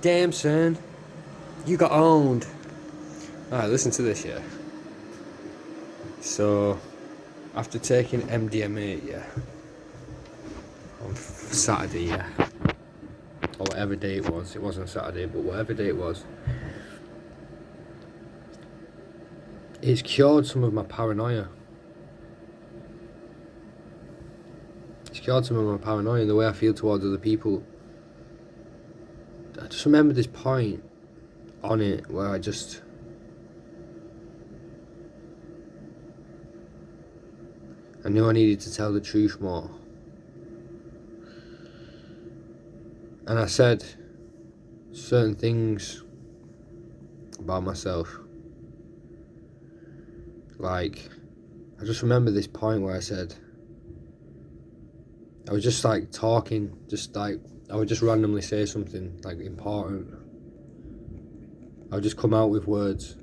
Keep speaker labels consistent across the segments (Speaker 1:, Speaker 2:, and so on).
Speaker 1: Damn, son. You got owned. Alright, listen to this, yeah. So, after taking Mdma, yeah, on Saturday, yeah, or whatever day it wasn't Saturday, but whatever day it was, it's cured some of my paranoia. It's cured some of my paranoia and the way I feel towards other people. I just remember this point on it where I knew I needed to tell the truth more. And I said certain things about myself. Like, I just remember this point where I said, I was just like talking, I would just randomly say something like important. I would just come out with words.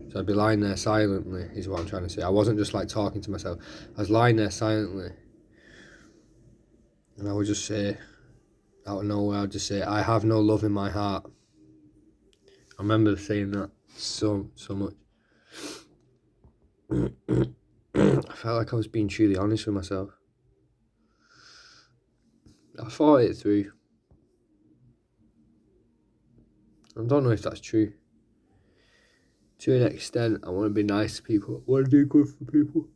Speaker 1: So I'd be lying there silently, is what I'm trying to say. I wasn't just like talking to myself. I was lying there silently. And I would just say, out of nowhere, I'd just say, I have no love in my heart. I remember saying that so much. I felt like I was being truly honest with myself. I thought it through. I don't know if that's true. To an extent, I want to be nice to people. I want to do good for people.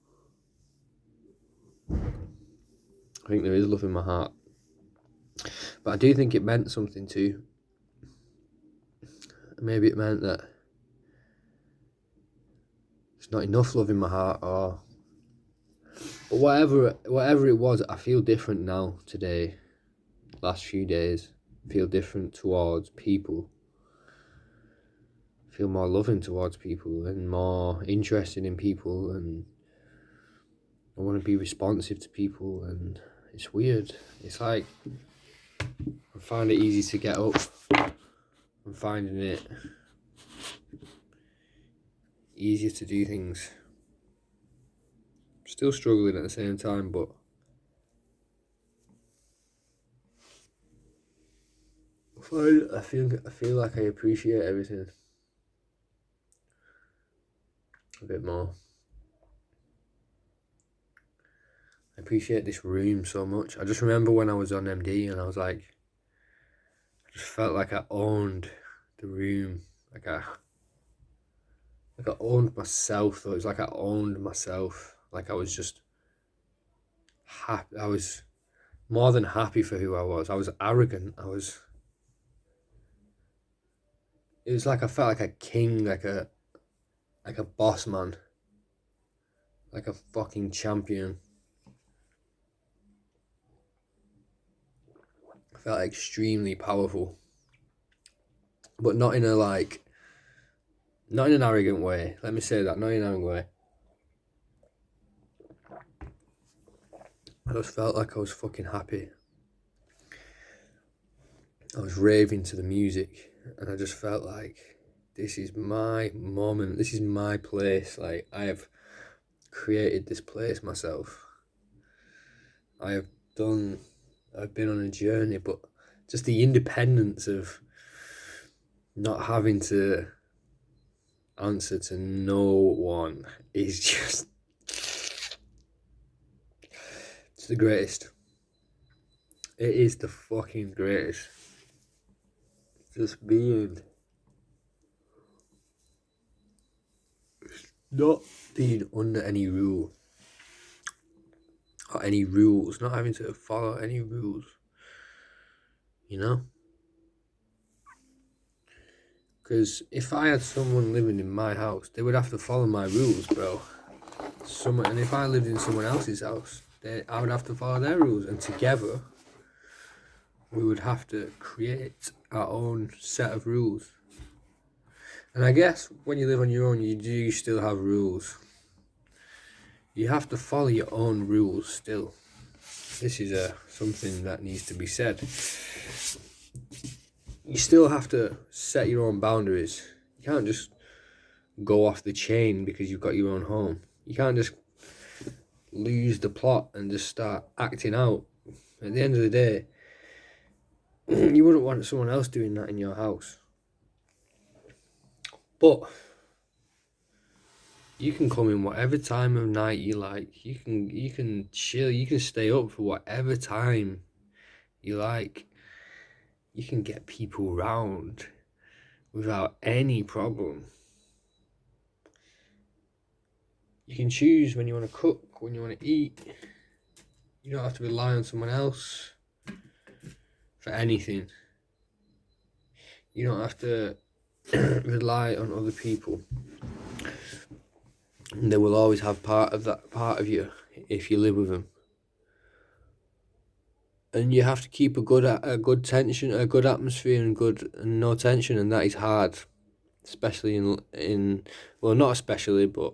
Speaker 1: I think there is love in my heart. But I do think it meant something too. Maybe it meant that there's not enough love in my heart, or... But whatever it was, I feel different now, today. Last few days. I feel different towards people. Feel more loving towards people and more interested in people, and I want to be responsive to people, and it's weird. It's like I find it easy to get up. I'm finding it easier to do things. Still struggling at the same time, but I feel like I appreciate everything a bit more. I appreciate this room so much. I just remember when I was on MD and I was like, I just felt like I owned the room. Like I owned myself, though. It was like I owned myself. Like I was just happy. I was more than happy for who I was. I was arrogant. It was like I felt like a king, like a boss man. Like a fucking champion. I felt extremely powerful. But not in an arrogant way. Let me say that, not in an arrogant way. I just felt like I was fucking happy. I was raving to the music, and I just felt like this is my moment, this is my place. Like, I have created this place myself. I've been on a journey, but just the independence of not having to answer to no one is just, it's the greatest. It is the fucking greatest. Just not being under any rule or any rules, not having to follow any rules, you know? Because if I had someone living in my house, they would have to follow my rules, bro. And if I lived in someone else's house, I would have to follow their rules, and together we would have to create our own set of rules. And I guess when you live on your own, you do still have rules. You have to follow your own rules still. This is something that needs to be said. You still have to set your own boundaries. You can't just go off the chain because you've got your own home. You can't just lose the plot and just start acting out. At the end of the day, You wouldn't want someone else doing that in your house. But you can come in whatever time of night you like. You can chill. You can stay up for whatever time you like. You can get people round without any problem. You can choose when you want to cook, when you want to eat. You don't have to rely on someone else for anything. You don't have to rely on other people. And they will always have part of you if you live with them. And you have to keep a good tension, a good atmosphere, and no tension, and that is hard, especially in well, not especially, but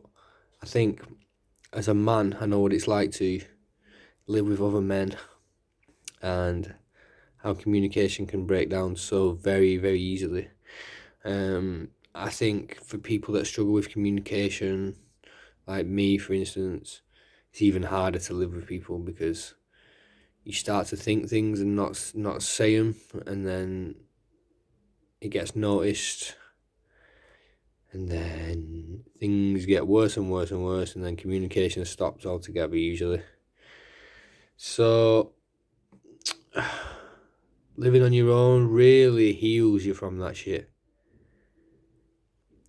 Speaker 1: I think as a man, I know what it's like to live with other men, and how communication can break down so very, very easily. I think for people that struggle with communication, like me, for instance, it's even harder to live with people because you start to think things and not say them, and then it gets noticed, and then things get worse and worse and worse, and then communication stops altogether usually. So living on your own really heals you from that shit.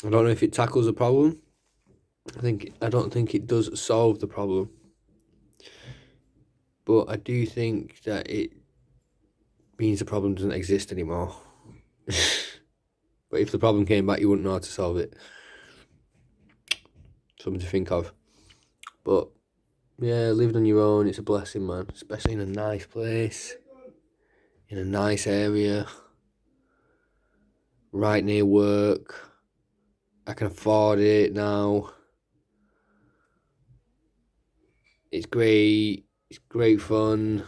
Speaker 1: I don't know if it tackles the problem. I don't think it does solve the problem. But I do think that it means the problem doesn't exist anymore. But if the problem came back, you wouldn't know how to solve it. Something to think of. But yeah, living on your own, it's a blessing, man. Especially in a nice place, in a nice area, right near work. I can afford it now. It's great. It's great fun.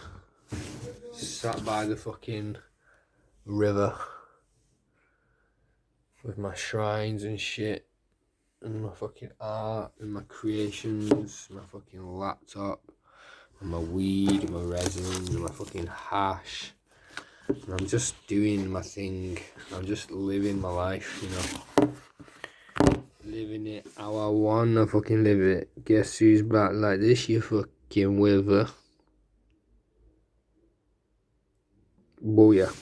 Speaker 1: Sat by the fucking river with my shrines and shit, and my fucking art and my creations, my fucking laptop, and my weed, and my resin, and my fucking hash. And I'm just doing my thing. I'm just living my life, you know. Living it how I wanna fucking live it. Guess who's back like this, you fucking wither. Booyah.